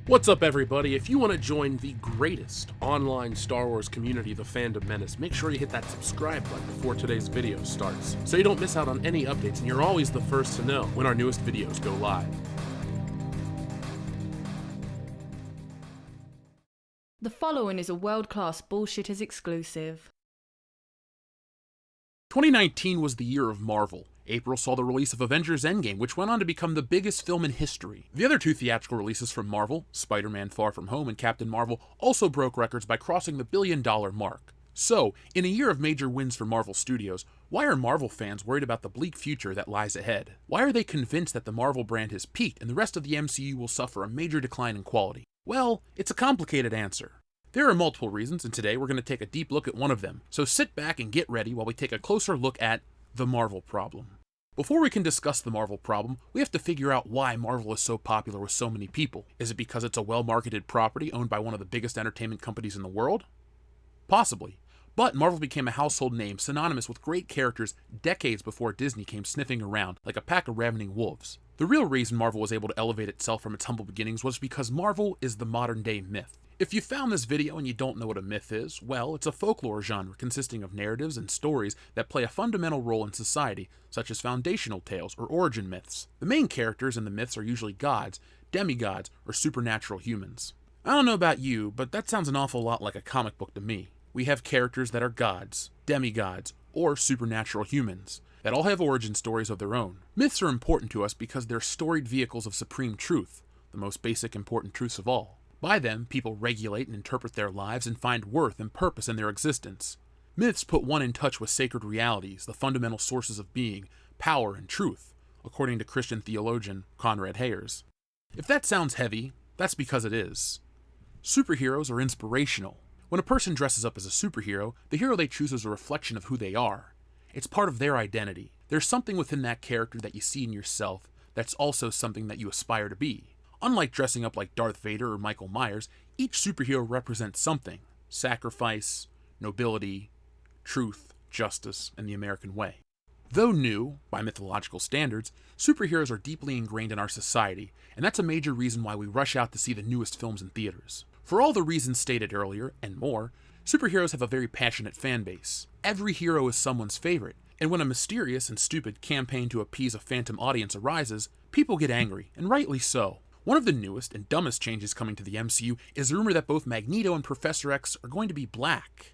What's up, everybody? If you want to join the greatest online Star Wars community, the Fandom Menace, make sure you hit that subscribe button before today's video starts, so you don't miss out on any updates and you're always the first to know when our newest videos go live. The following is a world-class Bullshitters exclusive. 2019 was the year of Marvel. April saw the release of Avengers Endgame, which went on to become the biggest film in history. The other two theatrical releases from Marvel, Spider-Man Far From Home and Captain Marvel, also broke records by crossing the billion-dollar mark. So, in a year of major wins for Marvel Studios, why are Marvel fans worried about the bleak future that lies ahead? Why are they convinced that the Marvel brand has peaked and the rest of the MCU will suffer a major decline in quality? Well, it's a complicated answer. There are multiple reasons, and today we're going to take a deep look at one of them. So sit back and get ready while we take a closer look at the Marvel problem. Before we can discuss the Marvel problem, we have to figure out why Marvel is so popular with so many people. Is it because it's a well-marketed property owned by one of the biggest entertainment companies in the world? Possibly. But Marvel became a household name synonymous with great characters decades before Disney came sniffing around like a pack of ravening wolves. The real reason Marvel was able to elevate itself from its humble beginnings was because Marvel is the modern-day myth. If you found this video and you don't know what a myth is, well, it's a folklore genre consisting of narratives and stories that play a fundamental role in society, such as foundational tales or origin myths. The main characters in the myths are usually gods, demigods, or supernatural humans. I don't know about you, but that sounds an awful lot like a comic book to me. We have characters that are gods, demigods, or supernatural humans that all have origin stories of their own. Myths are important to us because they're storied vehicles of supreme truth, the most basic important truths of all. By them, people regulate and interpret their lives and find worth and purpose in their existence. Myths put one in touch with sacred realities, the fundamental sources of being, power, and truth, according to Christian theologian Conrad Hayers. If that sounds heavy, that's because it is. Superheroes are inspirational. When a person dresses up as a superhero, the hero they choose is a reflection of who they are. It's part of their identity. There's something within that character that you see in yourself that's also something that you aspire to be. Unlike dressing up like Darth Vader or Michael Myers, each superhero represents something: sacrifice, nobility, truth, justice, and the American way. Though new, by mythological standards, superheroes are deeply ingrained in our society, and that's a major reason why we rush out to see the newest films in theaters. For all the reasons stated earlier, and more, superheroes have a very passionate fan base. Every hero is someone's favorite, and when a mysterious and stupid campaign to appease a phantom audience arises, people get angry, and rightly so. One of the newest and dumbest changes coming to the MCU is the rumor that both Magneto and Professor X are going to be black.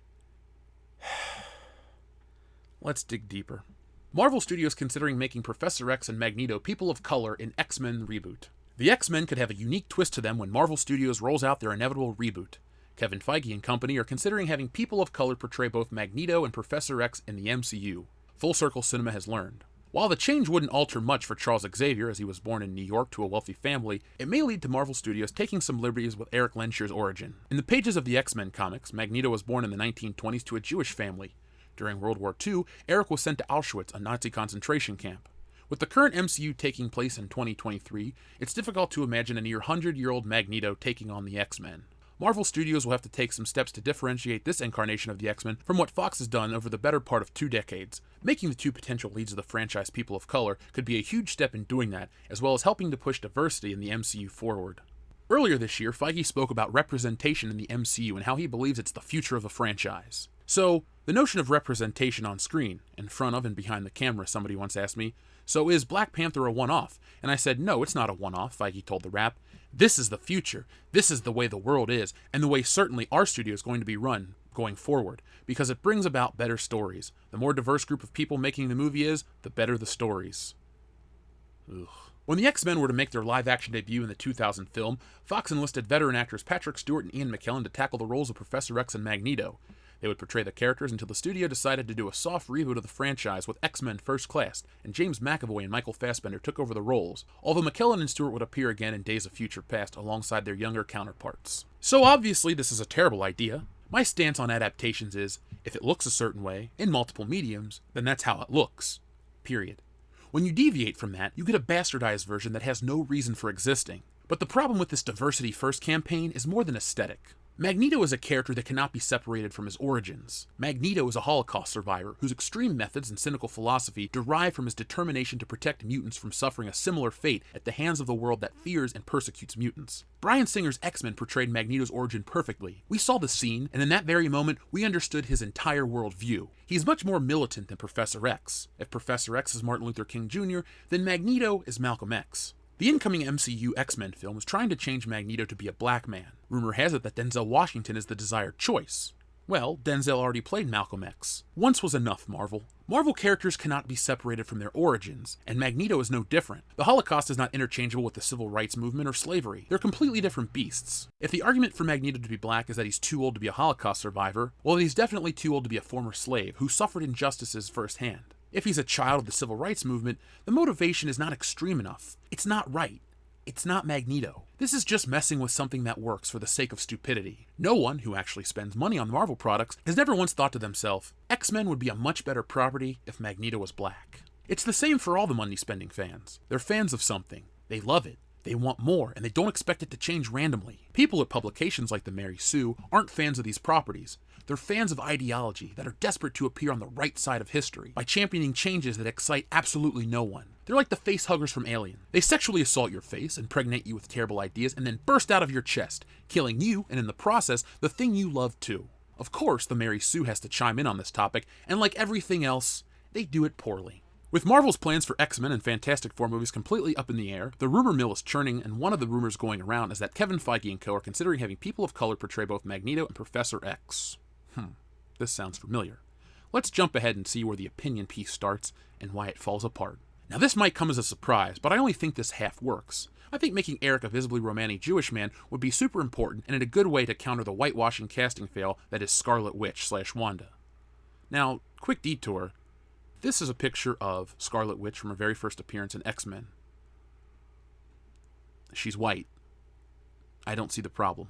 Let's dig deeper. Marvel Studios considering making Professor X and Magneto people of color in X-Men reboot. The X-Men could have a unique twist to them when Marvel Studios rolls out their inevitable reboot. Kevin Feige and company are considering having people of color portray both Magneto and Professor X in the MCU. Full Circle Cinema has learned. While the change wouldn't alter much for Charles Xavier, as he was born in New York to a wealthy family, it may lead to Marvel Studios taking some liberties with Eric Lensher's origin. In the pages of the X-Men comics, Magneto was born in the 1920s to a Jewish family. During World War II, Eric was sent to Auschwitz, a Nazi concentration camp. With the current MCU taking place in 2023, it's difficult to imagine a near 100-year-old Magneto taking on the X-Men. Marvel Studios will have to take some steps to differentiate this incarnation of the X-Men from what Fox has done over the better part of 2 decades. Making the two potential leads of the franchise people of color could be a huge step in doing that, as well as helping to push diversity in the MCU forward. Earlier this year, Feige spoke about representation in the MCU and how he believes it's the future of the franchise. So, the notion of representation on screen, in front of and behind the camera, somebody once asked me, so is Black Panther a one-off? And I said, no, it's not a one-off, Feige told The Wrap. This is the future. This is the way the world is, and the way certainly our studio is going to be run going forward, because it brings about better stories. The more diverse group of people making the movie is, the better the stories. Ugh. When the X-Men were to make their live-action debut in the 2000 film, Fox enlisted veteran actors Patrick Stewart and Ian McKellen to tackle the roles of Professor X and Magneto. They would portray the characters until the studio decided to do a soft reboot of the franchise with X-Men First Class, and James McAvoy and Michael Fassbender took over the roles, although McKellen and Stewart would appear again in Days of Future Past alongside their younger counterparts. So obviously this is a terrible idea. My stance on adaptations is, if it looks a certain way, in multiple mediums, then that's how it looks. Period. When you deviate from that, you get a bastardized version that has no reason for existing. But the problem with this Diversity First campaign is more than aesthetic. Magneto is a character that cannot be separated from his origins. Magneto is a Holocaust survivor whose extreme methods and cynical philosophy derive from his determination to protect mutants from suffering a similar fate at the hands of the world that fears and persecutes mutants. Bryan Singer's X-Men portrayed Magneto's origin perfectly. We saw the scene, and in that very moment, we understood his entire worldview. He's much more militant than Professor X. If Professor X is Martin Luther King Jr., then Magneto is Malcolm X. The incoming MCU X-Men film is trying to change Magneto to be a black man. Rumor has it that Denzel Washington is the desired choice. Well, Denzel already played Malcolm X. Once was enough, Marvel. Marvel characters cannot be separated from their origins, and Magneto is no different. The Holocaust is not interchangeable with the civil rights movement or slavery. They're completely different beasts. If the argument for Magneto to be black is that he's too old to be a Holocaust survivor, well, he's definitely too old to be a former slave who suffered injustices firsthand. If he's a child of the civil rights movement, the motivation is not extreme enough. It's not right. It's not Magneto. This is just messing with something that works for the sake of stupidity. No one who actually spends money on Marvel products has never once thought to themselves, X-Men would be a much better property if Magneto was black. It's the same for all the money-spending fans. They're fans of something. They love it. They want more, and they don't expect it to change randomly. People at publications like the Mary Sue aren't fans of these properties. They're fans of ideology that are desperate to appear on the right side of history by championing changes that excite absolutely no one. They're like the face huggers from Alien. They sexually assault your face, impregnate you with terrible ideas, and then burst out of your chest, killing you, and in the process, the thing you love too. Of course, the Mary Sue has to chime in on this topic, and like everything else, they do it poorly. With Marvel's plans for X-Men and Fantastic Four movies completely up in the air, the rumor mill is churning, and one of the rumors going around is that Kevin Feige and co. are considering having people of color portray both Magneto and Professor X. This sounds familiar. Let's jump ahead and see where the opinion piece starts and why it falls apart. Now this might come as a surprise, but I only think this half works. I think making Eric a visibly romantic Jewish man would be super important and in a good way to counter the whitewashing casting fail that is Scarlet Witch/Wanda. Now, quick detour. This is a picture of Scarlet Witch from her very first appearance in X-Men. She's white. I don't see the problem.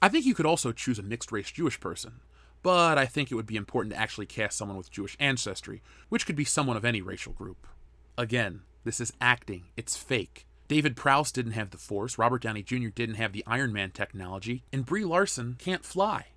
I think you could also choose a mixed-race Jewish person, but I think it would be important to actually cast someone with Jewish ancestry, which could be someone of any racial group. Again, this is acting. It's fake. David Prowse didn't have the Force, Robert Downey Jr. didn't have the Iron Man technology, and Brie Larson can't fly.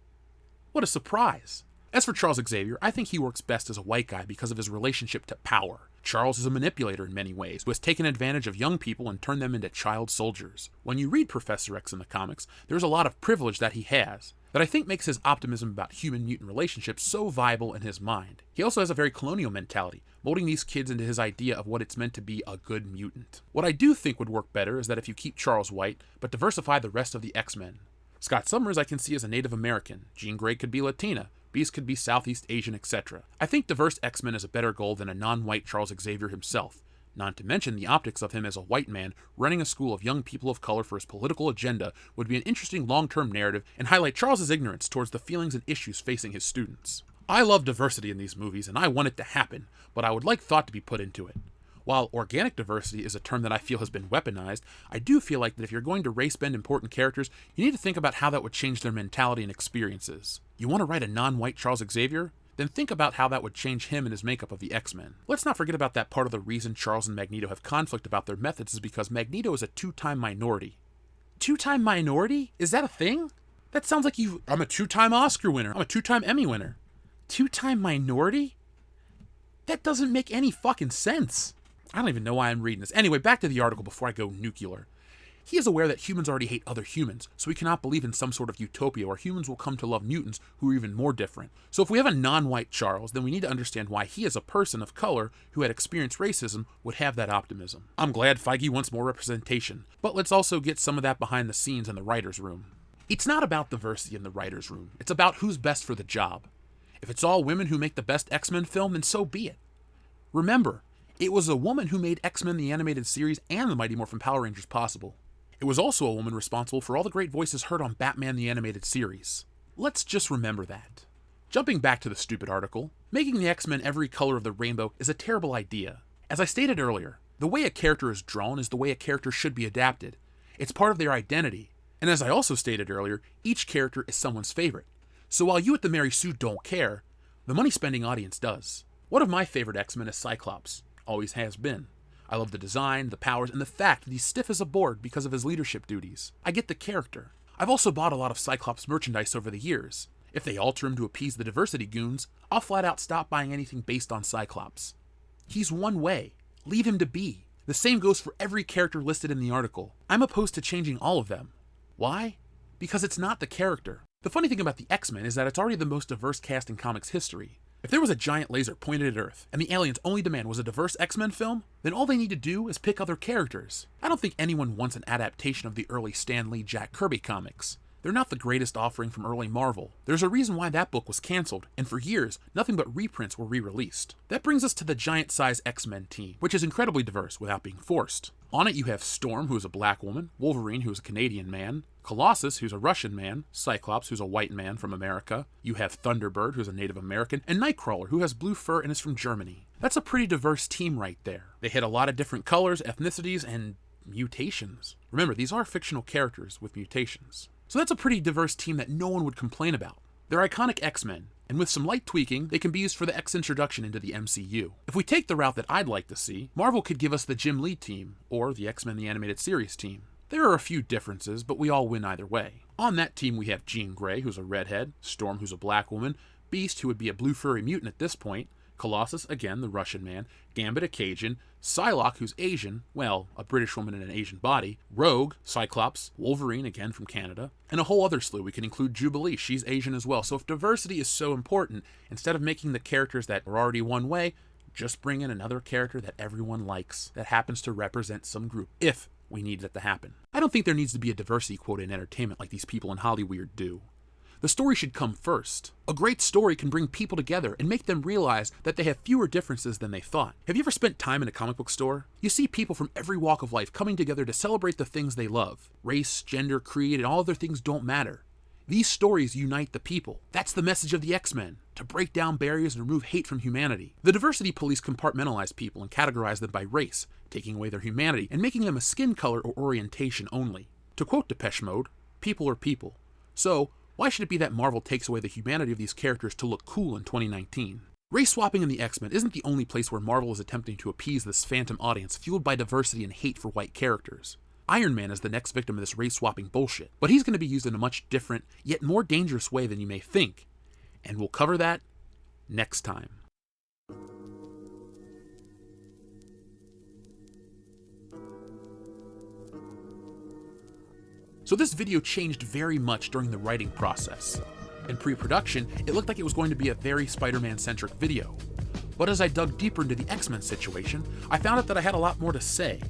What a surprise. As for Charles Xavier, I think he works best as a white guy because of his relationship to power. Charles is a manipulator in many ways, who has taken advantage of young people and turned them into child soldiers. When you read Professor X in the comics, there's a lot of privilege that he has, that I think makes his optimism about human-mutant relationships so viable in his mind. He also has a very colonial mentality, molding these kids into his idea of what it's meant to be a good mutant. What I do think would work better is that if you keep Charles white, but diversify the rest of the X-Men. Scott Summers I can see as a Native American, Jean Grey could be Latina, Beast could be Southeast Asian, etc. I think diverse X-Men is a better goal than a non-white Charles Xavier himself, not to mention the optics of him as a white man running a school of young people of color for his political agenda would be an interesting long-term narrative and highlight Charles's ignorance towards the feelings and issues facing his students. I love diversity in these movies and I want it to happen, but I would like thought to be put into it. While organic diversity is a term that I feel has been weaponized, I do feel like that if you're going to race-bend important characters, you need to think about how that would change their mentality and experiences. You want to write a non-white Charles Xavier? Then think about how that would change him and his makeup of the X-Men. Let's not forget about that part of the reason Charles and Magneto have conflict about their methods is because Magneto is a two-time minority. Two-time minority? Is that a thing? That sounds like I'm a two-time Oscar winner. I'm a two-time Emmy winner. Two-time minority? That doesn't make any fucking sense. I don't even know why I'm reading this. Anyway, back to the article before I go nuclear. He is aware that humans already hate other humans, so he cannot believe in some sort of utopia where humans will come to love mutants who are even more different. So if we have a non-white Charles, then we need to understand why he as a person of color who had experienced racism would have that optimism. I'm glad Feige wants more representation, but let's also get some of that behind the scenes in the writer's room. It's not about diversity in the writer's room. It's about who's best for the job. If it's all women who make the best X-Men film, then so be it. Remember, it was a woman who made X-Men the animated series and the Mighty Morphin Power Rangers possible. It was also a woman responsible for all the great voices heard on Batman the Animated Series. Let's just remember that. Jumping back to the stupid article, making the X-Men every color of the rainbow is a terrible idea. As I stated earlier, the way a character is drawn is the way a character should be adapted. It's part of their identity. And as I also stated earlier, each character is someone's favorite. So while you at the Mary Sue don't care, the money-spending audience does. One of my favorite X-Men is Cyclops. Always has been. I love the design, the powers, and the fact that he's stiff as a board because of his leadership duties. I get the character. I've also bought a lot of Cyclops merchandise over the years. If they alter him to appease the diversity goons, I'll flat out stop buying anything based on Cyclops. He's one way. Leave him to be. The same goes for every character listed in the article. I'm opposed to changing all of them. Why? Because it's not the character. The funny thing about the X-Men is that it's already the most diverse cast in comics history. If there was a giant laser pointed at Earth, and the aliens' only demand was a diverse X-Men film, then all they need to do is pick other characters. I don't think anyone wants an adaptation of the early Stan Lee, Jack Kirby comics. They're not the greatest offering from early Marvel. There's a reason why that book was cancelled, and for years, nothing but reprints were re-released. That brings us to the giant-size X-Men team, which is incredibly diverse without being forced. On it you have Storm, who is a black woman, Wolverine, who is a Canadian man, Colossus, who's a Russian man, Cyclops, who's a white man from America, you have Thunderbird, who's a Native American, and Nightcrawler, who has blue fur and is from Germany. That's a pretty diverse team right there. They hit a lot of different colors, ethnicities, and mutations. Remember, these are fictional characters with mutations. So that's a pretty diverse team that no one would complain about. They're iconic X-Men, and with some light tweaking, they can be used for the X introduction into the MCU. If we take the route that I'd like to see, Marvel could give us the Jim Lee team, or the X-Men the Animated Series team. There are a few differences, but we all win either way. On that team we have Jean Grey, who's a redhead, Storm, who's a black woman, Beast, who would be a blue furry mutant at this point, Colossus, again, the Russian man, Gambit, a Cajun, Psylocke, who's Asian, well, a British woman in an Asian body, Rogue, Cyclops, Wolverine, again from Canada, and a whole other slew. We can include Jubilee, she's Asian as well. So if diversity is so important, instead of making the characters that are already one way, just bring in another character that everyone likes, that happens to represent some group, if we need that to happen. I don't think there needs to be a diversity quota in entertainment like these people in Hollywood do. The story should come first. A great story can bring people together and make them realize that they have fewer differences than they thought. Have you ever spent time in a comic book store? You see people from every walk of life coming together to celebrate the things they love. Race, gender, creed, and all other things don't matter. These stories unite the people. That's the message of the X-Men, to break down barriers and remove hate from humanity. The diversity police compartmentalize people and categorize them by race, taking away their humanity and making them a skin color or orientation only. To quote Depeche Mode, people are people. So, why should it be that Marvel takes away the humanity of these characters to look cool in 2019? Race swapping in the X-Men isn't the only place where Marvel is attempting to appease this phantom audience fueled by diversity and hate for white characters. Iron Man is the next victim of this race swapping bullshit, but he's going to be used in a much different, yet more dangerous way than you may think. And we'll cover that next time. So this video changed very much during the writing process. In pre-production, it looked like it was going to be a very Spider-Man-centric video. But as I dug deeper into the X-Men situation, I found out that I had a lot more to say.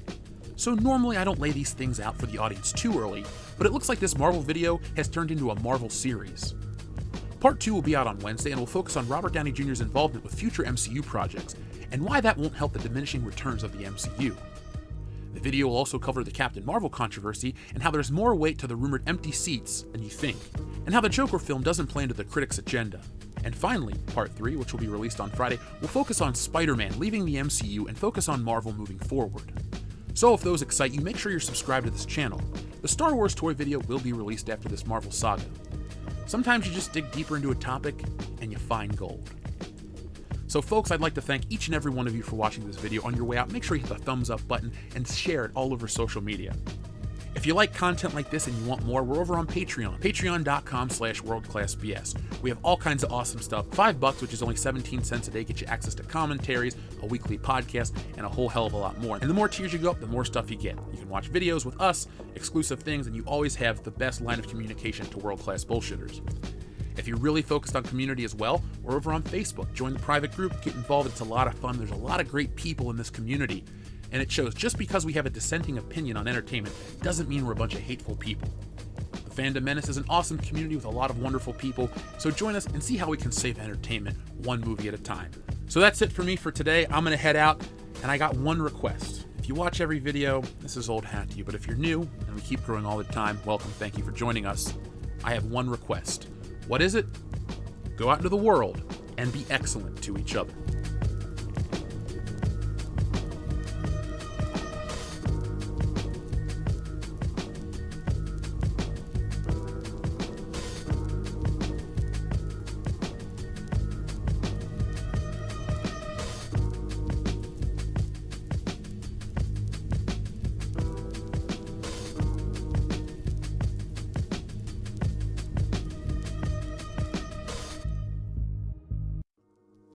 So normally I don't lay these things out for the audience too early, but it looks like this Marvel video has turned into a Marvel series. Part 2 will be out on Wednesday and will focus on Robert Downey Jr.'s involvement with future MCU projects, and why that won't help the diminishing returns of the MCU. The video will also cover the Captain Marvel controversy and how there's more weight to the rumored empty seats than you think, and how the Joker film doesn't play into the critics' agenda. And finally, Part 3, which will be released on Friday, will focus on Spider-Man leaving the MCU and focus on Marvel moving forward. So if those excite you, make sure you're subscribed to this channel. The Star Wars toy video will be released after this Marvel saga. Sometimes you just dig deeper into a topic and you find gold. So folks, I'd like to thank each and every one of you for watching this video. On your way out, make sure you hit the thumbs up button and share it all over social media. If you like content like this and you want more, we're over on Patreon, patreon.com/worldclassbs. We have all kinds of awesome stuff. $5, which is only 17 cents a day, gets you access to commentaries, a weekly podcast, and a whole hell of a lot more. And the more tiers you go up, the more stuff you get. You can watch videos with us, exclusive things, and you always have the best line of communication to world-class bullshitters. If you're really focused on community as well, we're over on Facebook. Join the private group, get involved. It's a lot of fun. There's a lot of great people in this community. And it shows just because we have a dissenting opinion on entertainment doesn't mean we're a bunch of hateful people. The Fandom Menace is an awesome community with a lot of wonderful people, so join us and see how we can save entertainment one movie at a time. So that's it for me for today. I'm going to head out, and I got one request. If you watch every video, this is old hat to you, but if you're new, and we keep growing all the time, welcome, thank you for joining us. I have one request. What is it? Go out into the world and be excellent to each other.